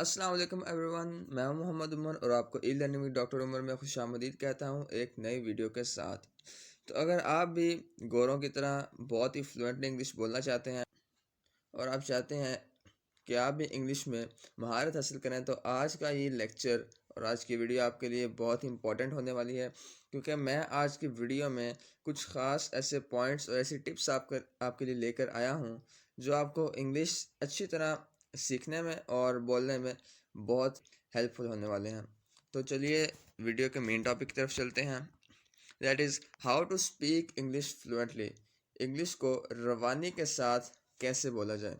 السلام علیکم every one, میں ہوں محمد عمر اور آپ کو ای لرننگ ود ڈاکٹر عمر میں خوش آمدید کہتا ہوں ایک نئی ویڈیو کے ساتھ۔ تو اگر آپ بھی گوروں کی طرح بہت ہی فلوئنٹلی انگلش بولنا چاہتے ہیں اور آپ چاہتے ہیں کہ آپ بھی انگلش میں مہارت حاصل کریں، تو آج کا یہ لیکچر اور آج کی ویڈیو آپ کے لیے بہت ہی امپورٹنٹ ہونے والی ہے، کیونکہ میں آج کی ویڈیو میں کچھ خاص ایسے پوائنٹس اور ایسی ٹپس آپ کے لیے لے کر آیا ہوں جو آپ کو انگلش اچھی طرح سیکھنے میں اور بولنے میں بہت ہیلپ فل ہونے والے ہیں۔ تو چلیے ویڈیو کے مین ٹاپک کی طرف چلتے ہیں، that is how to speak English fluently, English کو روانی کے ساتھ کیسے بولا جائے۔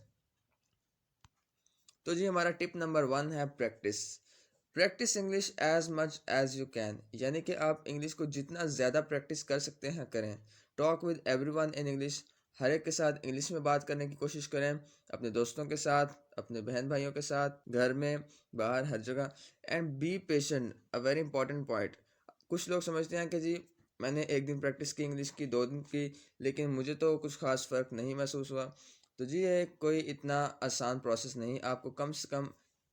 تو جی ہمارا ٹپ نمبر 1 ہے practice English as much as you can, یعنی کہ آپ انگلش کو جتنا زیادہ پریکٹس کر سکتے ہیں کریں۔ Talk with everyone in English, ہر ایک کے ساتھ انگلش میں بات کرنے کی کوشش کریں، اپنے دوستوں کے ساتھ، اپنے بہن بھائیوں کے ساتھ، گھر میں، باہر، ہر جگہ۔ And be patient, a very important point. کچھ لوگ سمجھتے ہیں کہ جی میں نے ایک دن پریکٹس کی انگلش کی، 2 دن کی، لیکن مجھے تو کچھ خاص فرق نہیں محسوس ہوا۔ تو جی یہ کوئی اتنا آسان پروسیس نہیں، آپ کو کم سے کم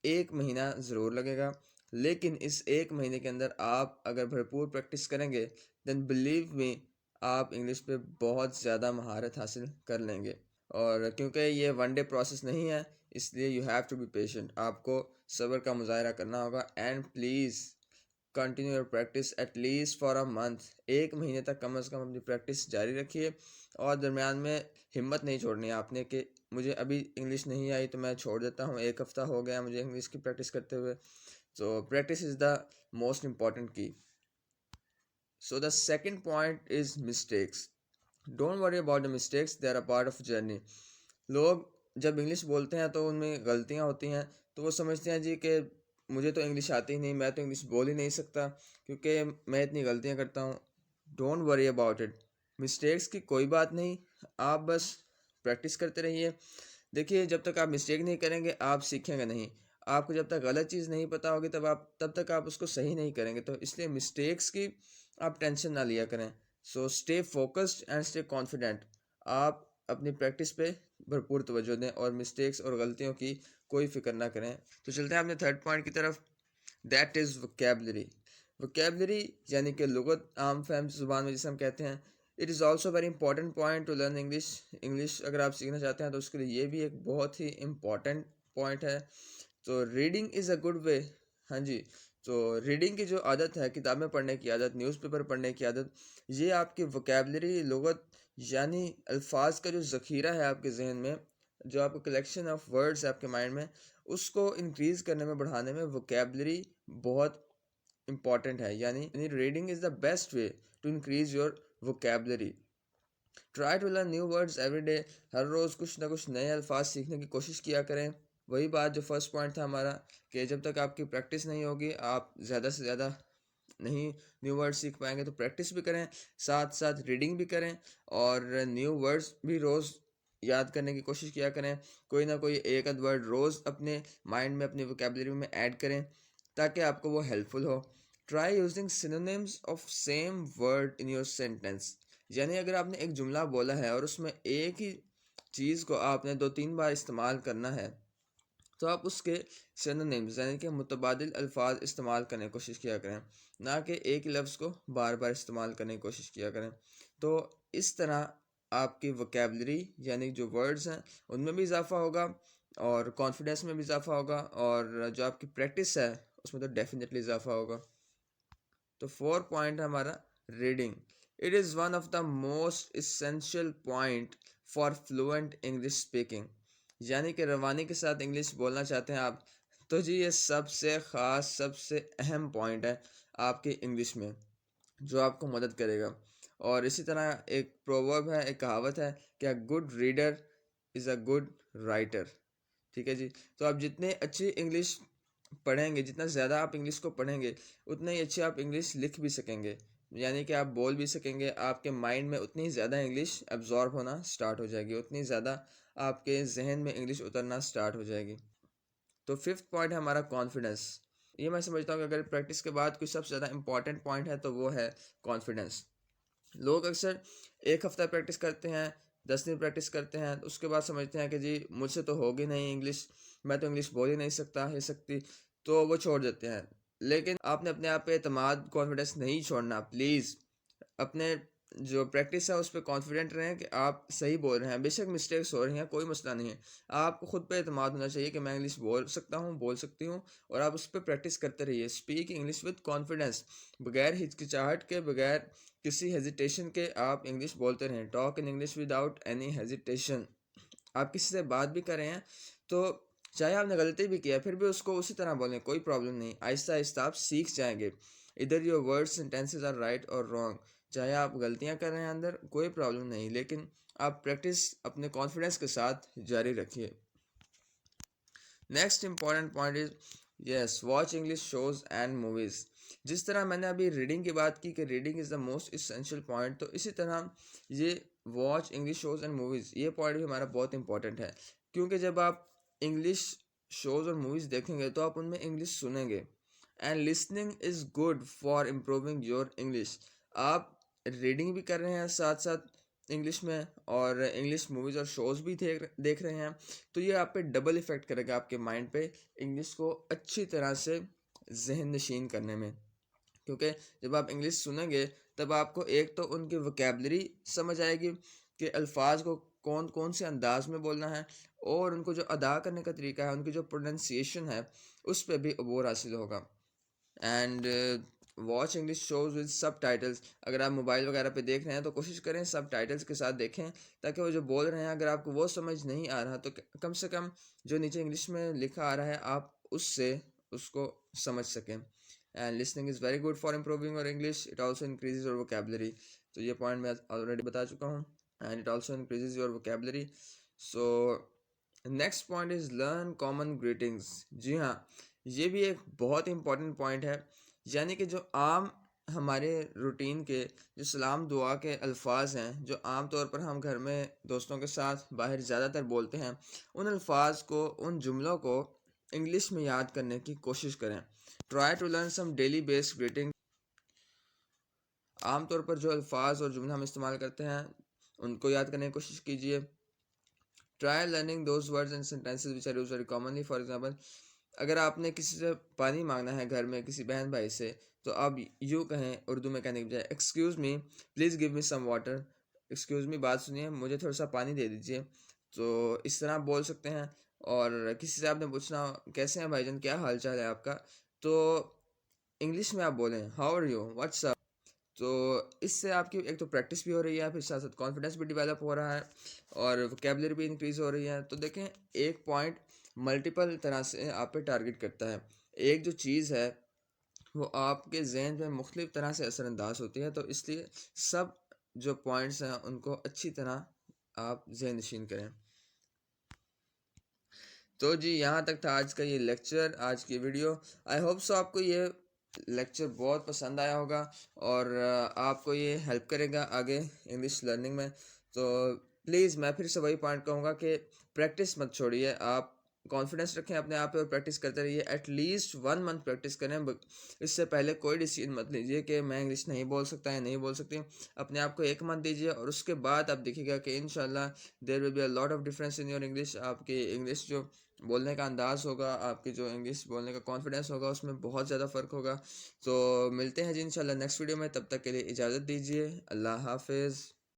1 مہینہ ضرور لگے گا، لیکن اس 1 مہینے کے اندر آپ اگر بھرپور پریکٹس کریں گے دین بلیو می آپ انگلش پہ بہت زیادہ مہارت حاصل کر لیں گے۔ اور کیونکہ یہ 1 ڈے پروسیس نہیں ہے، اس لیے you have to be patient, آپ کو صبر کا مظاہرہ کرنا ہوگا۔ And please continue your practice at least for a month, 1 مہینے تک کم از کم اپنی پریکٹس جاری رکھیے، اور درمیان میں ہمت نہیں چھوڑنی ہے آپ نے کہ مجھے ابھی انگلش نہیں آئی تو میں چھوڑ دیتا ہوں، 1 ہفتہ ہو گیا مجھے انگلش کی پریکٹس کرتے ہوئے۔ تو practice is the most important کی۔ So the second point is mistakes, don't worry about the mistakes, they are a part of journey. لوگ جب انگلش بولتے ہیں تو ان میں غلطیاں ہوتی ہیں، تو وہ سمجھتے ہیں جی کہ مجھے تو انگلش آتی ہی نہیں، میں تو انگلش بول ہی نہیں سکتا کیونکہ میں اتنی غلطیاں کرتا ہوں۔ Don't worry about it, mistakes کی کوئی بات نہیں، آپ بس پریکٹس کرتے رہیے۔ دیکھیے جب تک آپ مسٹیک نہیں کریں گے آپ سیکھیں گے نہیں، آپ کو جب تک غلط چیز نہیں پتہ ہوگی تب تک آپ اس کو صحیح نہیں کریں گے۔ تو اس لیے مسٹیکس کی آپ ٹینشن نہ لیا کریں۔ So stay focused and stay confident, آپ اپنی پریکٹس پہ بھرپور توجہ دیں اور مسٹیکس اور غلطیوں کی کوئی فکر نہ کریں۔ تو چلتے ہیں اپنے تھرڈ پوائنٹ کی طرف، دیٹ از ووکیبلری۔ ووکیبلری یعنی کہ لغت، عام فہم زبان میں جسے ہم کہتے ہیں۔ It is also very important point to learn English, English اگر آپ سیکھنا چاہتے ہیں تو اس کے لیے یہ بھی ایک بہت ہی امپورٹنٹ پوائنٹ ہے۔ تو reading is a good way, ہاں جی، تو ریڈنگ کی جو عادت ہے، کتابیں پڑھنے کی عادت، نیوز پیپر پڑھنے کی عادت، یہ آپ کی ووکیبلری، لغت یعنی الفاظ کا جو ذخیرہ ہے آپ کے ذہن میں، جو آپ کو کلیکشن آف ورڈز ہے آپ کے مائنڈ میں، اس کو انکریز کرنے میں، بڑھانے میں ووکیبلری بہت امپورٹنٹ ہے۔ یعنی reading is the best way to increase your vocabulary. Try to learn new words every day, ہر روز کچھ نہ کچھ نئے الفاظ سیکھنے کی کوشش کیا کریں۔ وہی بات جو فرسٹ پوائنٹ تھا ہمارا کہ جب تک آپ کی پریکٹس نہیں ہوگی آپ زیادہ سے زیادہ نہیں نیو ورڈ سیکھ پائیں گے۔ تو پریکٹس بھی کریں، ساتھ ساتھ ریڈنگ بھی کریں، اور نیو ورڈز بھی روز یاد کرنے کی کوشش کیا کریں۔ کوئی نہ کوئی 1 ورڈ روز اپنے مائنڈ میں، اپنی ووکیبلری میں ایڈ کریں تاکہ آپ کو وہ ہیلپ فل ہو۔ Try using synonyms of same word in your sentence, یعنی اگر آپ نے ایک جملہ بولا ہے اور اس میں ایک ہی چیز کو آپ نے 2-3 بار استعمال کرنا ہے تو آپ اس کے سینونیمز یعنی کہ متبادل الفاظ استعمال کرنے کی کوشش کیا کریں، نہ کہ ایک ہی لفظ کو بار بار استعمال کرنے کی کوشش کیا کریں۔ تو اس طرح آپ کی ووکیبلری یعنی جو ورڈز ہیں ان میں بھی اضافہ ہوگا، اور کانفیڈنس میں بھی اضافہ ہوگا، اور جو آپ کی پریکٹس ہے اس میں تو ڈیفینیٹلی اضافہ ہوگا۔ تو 4 پوائنٹ ہے ہمارا reading, it is one of the most essential point for fluent English speaking, یعنی کہ روانی کے ساتھ انگلش بولنا چاہتے ہیں آپ تو جی یہ سب سے خاص، سب سے اہم پوائنٹ ہے آپ کی انگلش میں جو آپ کو مدد کرے گا۔ اور اسی طرح ایک پروورب ہے، ایک کہاوت ہے کہ a good reader is a good writer, ٹھیک ہے جی۔ تو آپ جتنے اچھی انگلش پڑھیں گے، جتنا زیادہ آپ انگلش کو پڑھیں گے اتنا ہی اچھی آپ انگلش لکھ بھی سکیں گے، یعنی کہ آپ بول بھی سکیں گے، آپ کے مائنڈ میں اتنی زیادہ انگلش ایبزارب ہونا سٹارٹ ہو جائے گی، اتنی زیادہ آپ کے ذہن میں انگلش اترنا سٹارٹ ہو جائے گی۔ تو 5th پوائنٹ ہے ہمارا کانفیڈنس، یہ میں سمجھتا ہوں کہ اگر پریکٹس کے بعد کوئی سب سے زیادہ امپورٹنٹ پوائنٹ ہے تو وہ ہے کانفیڈنس۔ لوگ اکثر 1 ہفتہ پریکٹس کرتے ہیں، 10 دن پریکٹس کرتے ہیں، اس کے بعد سمجھتے ہیں کہ جی مجھ سے تو ہوگی نہیں انگلش، میں تو انگلش بول ہی نہیں سکتا ہی سکتی، تو وہ چھوڑ دیتے ہیں۔ لیکن آپ نے اپنے آپ پہ اعتماد کانفیڈنس نہیں چھوڑنا، پلیز اپنے جو پریکٹس ہے اس پہ کانفیڈنٹ رہیں کہ آپ صحیح بول رہے ہیں، بے شک مسٹیکس ہو رہی ہیں، کوئی مسئلہ نہیں ہے، آپ کو خود پہ اعتماد ہونا چاہیے کہ میں انگلش بول سکتا ہوں، بول سکتی ہوں، اور آپ اس پہ پریکٹس کرتے رہیے۔ اسپیک انگلش وتھ کانفیڈنس، بغیر ہچکچاہٹ کے، بغیر کسی ہیزیٹیشن کے آپ انگلش بولتے رہیں۔ Talk in English without any hesitation. آپ کسی سے بات بھی کر رہے ہیں تو چاہے آپ نے غلطی بھی کیا پھر بھی اس کو اسی طرح بولیں، کوئی پرابلم نہیں، آہستہ آہستہ آپ سیکھ جائیں گے۔ ادھر your word sentences are right اور رانگ، چاہے آپ غلطیاں کر رہے ہیں اندر کوئی پرابلم نہیں، لیکن آپ پریکٹس اپنے کانفیڈنس کے ساتھ جاری رکھیے۔ Next important point is yes watch English shows and movies. جس طرح میں نے ابھی ریڈنگ کی بات کی کہ reading is the most essential point, تو اسی طرح یہ watch English shows and movies یہ پوائنٹ بھی ہمارا بہت امپورٹنٹ ہے، کیونکہ جب آپ انگلش شوز اور موویز دیکھیں گے تو آپ ان میں انگلش سنیں گے، and listening is good for improving your English. آپ ریڈنگ بھی کر رہے ہیں ساتھ ساتھ انگلش میں، اور انگلش موویز اور شوز بھی دیکھ رہے ہیں، تو یہ آپ پہ ڈبل ایفیکٹ کرے گا آپ کے مائنڈ پہ، انگلش کو اچھی طرح سے ذہن نشین کرنے میں۔ کیونکہ جب آپ انگلش سنیں گے تب آپ کو ایک تو ان کی وکیبلری سمجھ آئے گی کہ الفاظ کو کون کون سے انداز میں بولنا ہے، اور ان کو جو ادا کرنے کا طریقہ ہے، ان کی جو پروننسیشن ہے اس پہ بھی عبور حاصل ہوگا۔ And watch English shows with subtitles. اگر آپ موبائل وغیرہ پہ دیکھ رہے ہیں تو کوشش کریں سب ٹائٹلس کے ساتھ دیکھیں، تاکہ وہ جو بول رہے ہیں اگر آپ کو وہ سمجھ نہیں آ رہا تو کم سے کم جو نیچے انگلش میں لکھا آ رہا ہے آپ اس سے اس کو سمجھ سکیں۔ And listening is very good for improving our English, it also increases your vocabulary, تو یہ پوائنٹ میں آلریڈی بتا چکا ہوں۔ And it also increases your vocabulary. So next point is learn common greetings. جی ہاں، یہ بھی ایک بہت امپورٹنٹ پوائنٹ ہے، یعنی کہ جو عام ہمارے روٹین کے جو سلام دعا کے الفاظ ہیں، جو عام طور پر ہم گھر میں دوستوں کے ساتھ باہر زیادہ تر بولتے ہیں، ان الفاظ کو، ان جملوں کو انگلش میں یاد کرنے کی کوشش کریں۔ Try to learn some daily based greeting. عام طور پر جو الفاظ اور جملے ہم استعمال کرتے ہیں ان کو یاد کرنے کی کوشش کیجیے۔ Try learning those words and sentences which are used very commonly. For example, اگر آپ نے کسی سے پانی مانگنا ہے گھر میں کسی بہن بھائی سے، تو آپ یوں کہیں اردو میں کہنے کی بجائے excuse me please give me some water, excuse me بات سنیے مجھے تھوڑا سا پانی دے دیجیے، تو اس طرح آپ بول سکتے ہیں۔ اور کسی سے آپ نے پوچھنا کیسے ہیں بھائی جان، کیا حال چال ہے آپ کا، تو انگلش میں آپ بولیں how are you, what's up. تو اس سے آپ کی ایک تو پریکٹس بھی ہو رہی ہے، پھر ساتھ ساتھ کانفیڈنس بھی ڈیولپ ہو رہا ہے، اور ووکیبلری بھی انکریز ہو رہی ہے۔ تو دیکھیں ایک پوائنٹ ملٹیپل طرح سے آپ پہ ٹارگٹ کرتا ہے، ایک جو چیز ہے وہ آپ کے ذہن پہ مختلف طرح سے اثر انداز ہوتی ہے، تو اس لیے سب جو پوائنٹس ہیں ان کو اچھی طرح آپ ذہن نشین کریں۔ تو جی یہاں تک تھا آج کا یہ لیکچر، آج کی ویڈیو۔ آئی ہوپ سو آپ کو یہ لیکچر بہت پسند آیا ہوگا، اور آپ کو یہ ہیلپ کرے گا آگے انگلش لرننگ میں۔ تو پلیز میں پھر سے وہی پوائنٹ کہوں گا کہ پریکٹس مت چھوڑیے، آپ کانفیڈنس رکھیں اپنے آپ پہ اور پریکٹس کرتے رہیے، ایٹ لیسٹ 1 منتھ پریکٹس کریں۔ اس سے پہلے کوئی ڈیسیژن مت لیجیے کہ میں انگلش نہیں بول سکتا یا نہیں بول سکتی۔ اپنے آپ کو 1 منتھ دیجیے، اور اس کے بعد آپ دیکھیے گا کہ انشاءاللہ there will be a lot of difference in your English. آپ کی انگلش جو بولنے کا انداز ہوگا، آپ کی جو انگلش بولنے کا کانفیڈنس ہوگا، اس میں بہت زیادہ فرق ہوگا۔ تو ملتے ہیں جی انشاءاللہ نیکسٹ ویڈیو میں، تب تک کے لیے اجازت دیجیے، اللہ حافظ۔